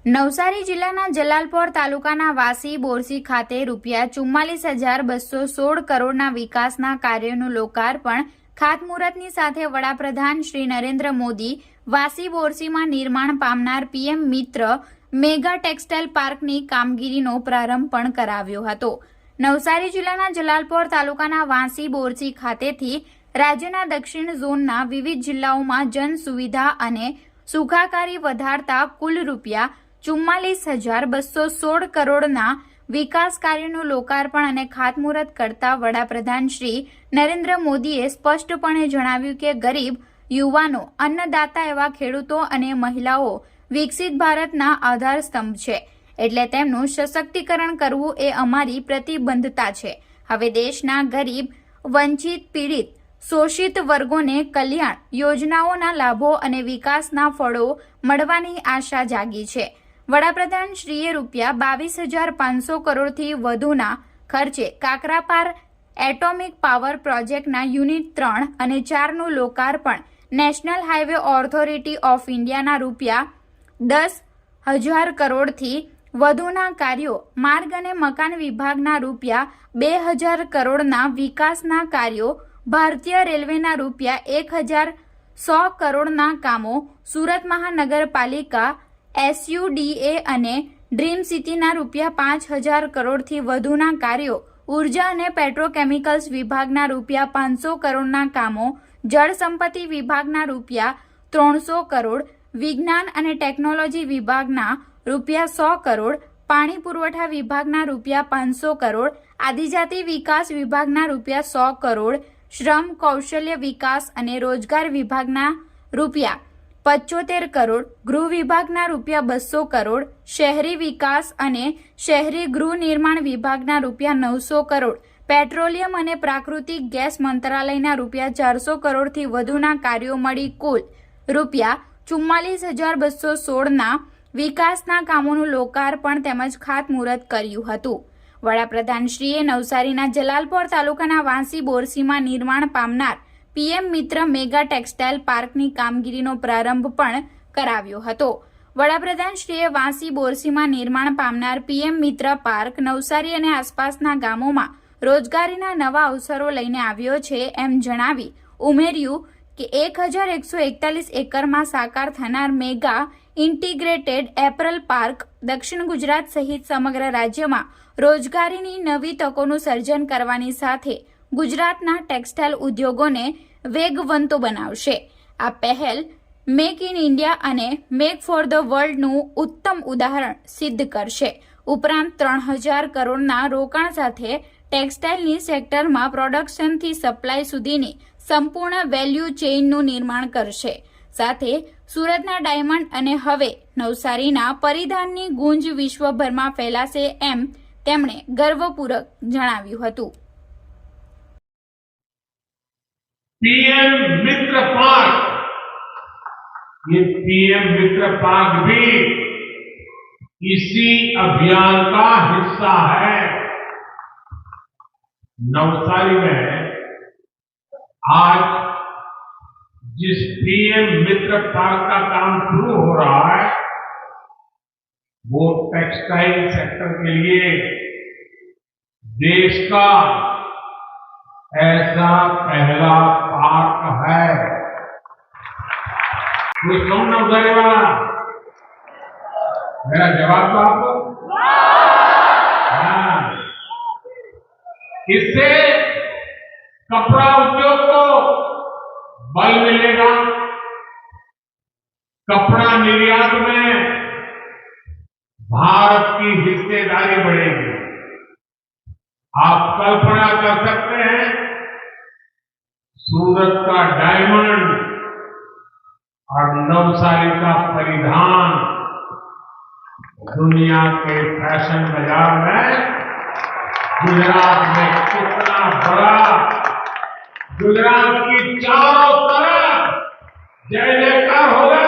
નવસારી જિલ્લાના જલાલપોર તાલુકાના વાસી બોરસી ખાતે ₹44,216 કરોડના વિકાસના કાર્યોનું લોકાર્પણ ખાતમુહૂર્તની સાથે વડાપ્રધાન શ્રી નરેન્દ્ર મોદી વાસી બોરસીમાં નિર્માણ પામનાર પીએમ મિત્ર મેગા ટેક્સટાઇલ પાર્કની કામગીરીનો પ્રારંભ પણ કરાવ્યો હતો। નવસારી જિલ્લાના જલાલપોર તાલુકાના વાસી બોરસી ખાતેથી રાજ્યના દક્ષિણ ઝોનના વિવિધ જિલ્લાઓમાં જન સુવિધા અને સુખાકારી વધારતા કુલ ₹44,216 કરોડના વિકાસ કાર્યોનું લોકાર્પણ અને ખાતમુહૂર્ત કરતા વડાપ્રધાન શ્રી નરેન્દ્ર મોદીએ સ્પષ્ટપણે જણાવ્યું કે ગરીબ યુવાનો, અન્નદાતા એવા ખેડૂતો અને મહિલાઓ વિકસિત ભારતના આધારસ્તંભ છે, એટલે તેમનું સશક્તિકરણ કરવું એ અમારી પ્રતિબદ્ધતા છે। હવે દેશના ગરીબ, વંચિત, પીડિત, શોષિત વર્ગોને કલ્યાણ યોજનાઓના લાભો અને વિકાસના ફળો મળવાની આશા જાગી છે। વડાપ્રધાન શ્રીએ ₹22,500 કરોડથી વધુના ખર્ચે કાકરાપાર એટોમિક પાવર પ્રોજેક્ટના યુનિટ 3 અને 4નું લોકાર્પણ, નેશનલ હાઈવે ઓથોરિટી ઓફ ઇન્ડિયાના ₹10,000 કરોડથી વધુના કાર્યો, માર્ગ અને મકાન વિભાગના ₹2,000 કરોડના વિકાસના કાર્યો, ભારતીય રેલવેના ₹1,100 કરોડના કામો, સુરત મહાનગરપાલિકા SUDA અને ડ્રીમ સિટીના ₹5,000 કરોડથી વધુના કાર્યો, ઉર્જા અને પેટ્રોકેમિકલ્સ વિભાગના ₹500 કરોડના કામો, જળ સંપત્તિ વિભાગના ₹300 કરોડ, વિજ્ઞાન અને ટેકનોલોજી વિભાગના ₹100 કરોડ, પાણી પુરવઠા વિભાગના ₹500 કરોડ, આદિજાતિ વિકાસ વિભાગના ₹100 કરોડ, શ્રમ, કૌશલ્ય વિકાસ અને રોજગાર વિભાગના ₹75 કરોડ, ગૃહ વિભાગના ₹200 કરોડ, શહેરી વિકાસ અને શહેરી ગૃહ નિર્માણ વિભાગના ₹900 કરોડ, પેટ્રોલિયમ અને પ્રાકૃતિક ગેસ મંત્રાલયના ₹400 કરોડથી વધુના કાર્યો મળી કુલ ₹44,216ના વિકાસના કામોનું લોકાર્પણ તેમજ ખાતમુહૂર્ત કર્યું હતું। વડાપ્રધાનશ્રીએ નવસારીના જલાલપોર તાલુકાના વાસી બોરસીમાં નિર્માણ પામનાર પીએમ મિત્ર મેગા ટેક્સટાઇલ પાર્કની કામગીરીનો પ્રારંભ પણ કરાવ્યો હતો। વડાપ્રધાનશ્રીએ વાસી બોરસીમાં નિર્માણ પામનાર પીએમ મિત્ર પાર્ક નવસારી અને આસપાસના ગામોમાં રોજગારીના નવા અવસરો લઈને આવ્યો છે એમ જણાવી ઉમેર્યું કે 1,141 એકરમાં સાકાર થનાર મેગા ઇન્ટિગ્રેટેડ એપરલ પાર્ક દક્ષિણ ગુજરાત સહિત સમગ્ર રાજ્યમાં રોજગારીની નવી તકોનું સર્જન કરવાની સાથે ગુજરાતના ટેક્સટાઇલ ઉદ્યોગોને વેગવંતો બનાવશે। આ પહેલ મેક ઇન ઇન્ડિયા અને મેક ફોર ધ વર્લ્ડનું ઉત્તમ ઉદાહરણ સિદ્ધ કરશે। ઉપરાંત 3,000 કરોડના રોકાણ સાથે ટેક્સટાઇલની સેક્ટરમાં પ્રોડક્શનથી સપ્લાય સુધીની સંપૂર્ણ વેલ્યુ ચેઇનનું નિર્માણ કરશે। સાથે સુરતના ડાયમંડ અને હવે નવસારીના પરિધાનની ગુંજ વિશ્વભરમાં ફેલાશે એમ તેમણે ગર્વપૂર્વક જણાવ્યું હતું। पीएम मित्र पार्क, ये पीएम मित्र पार्क भी इसी अभियान का हिस्सा है। नवसारी में आज जिस पीएम मित्र पार्क का काम शुरू हो रहा है वो टेक्सटाइल सेक्टर के लिए देश का ऐसा पहला पार्क है। कुछ कौन नवसारी वाला? मेरा जवाब तो आपको हाँ। इससे कपड़ा उद्योग को बल मिलेगा, कपड़ा निर्यात में भारत की हिस्सेदारी बढ़ेगी। आप कल्पना कर सकते हैं सूरत का डायमंड और नवसारी का परिधान दुनिया के फैशन बाजार में गुजरात में कितना बड़ा, गुजरात की चारों तरफ जय जयकार होगा।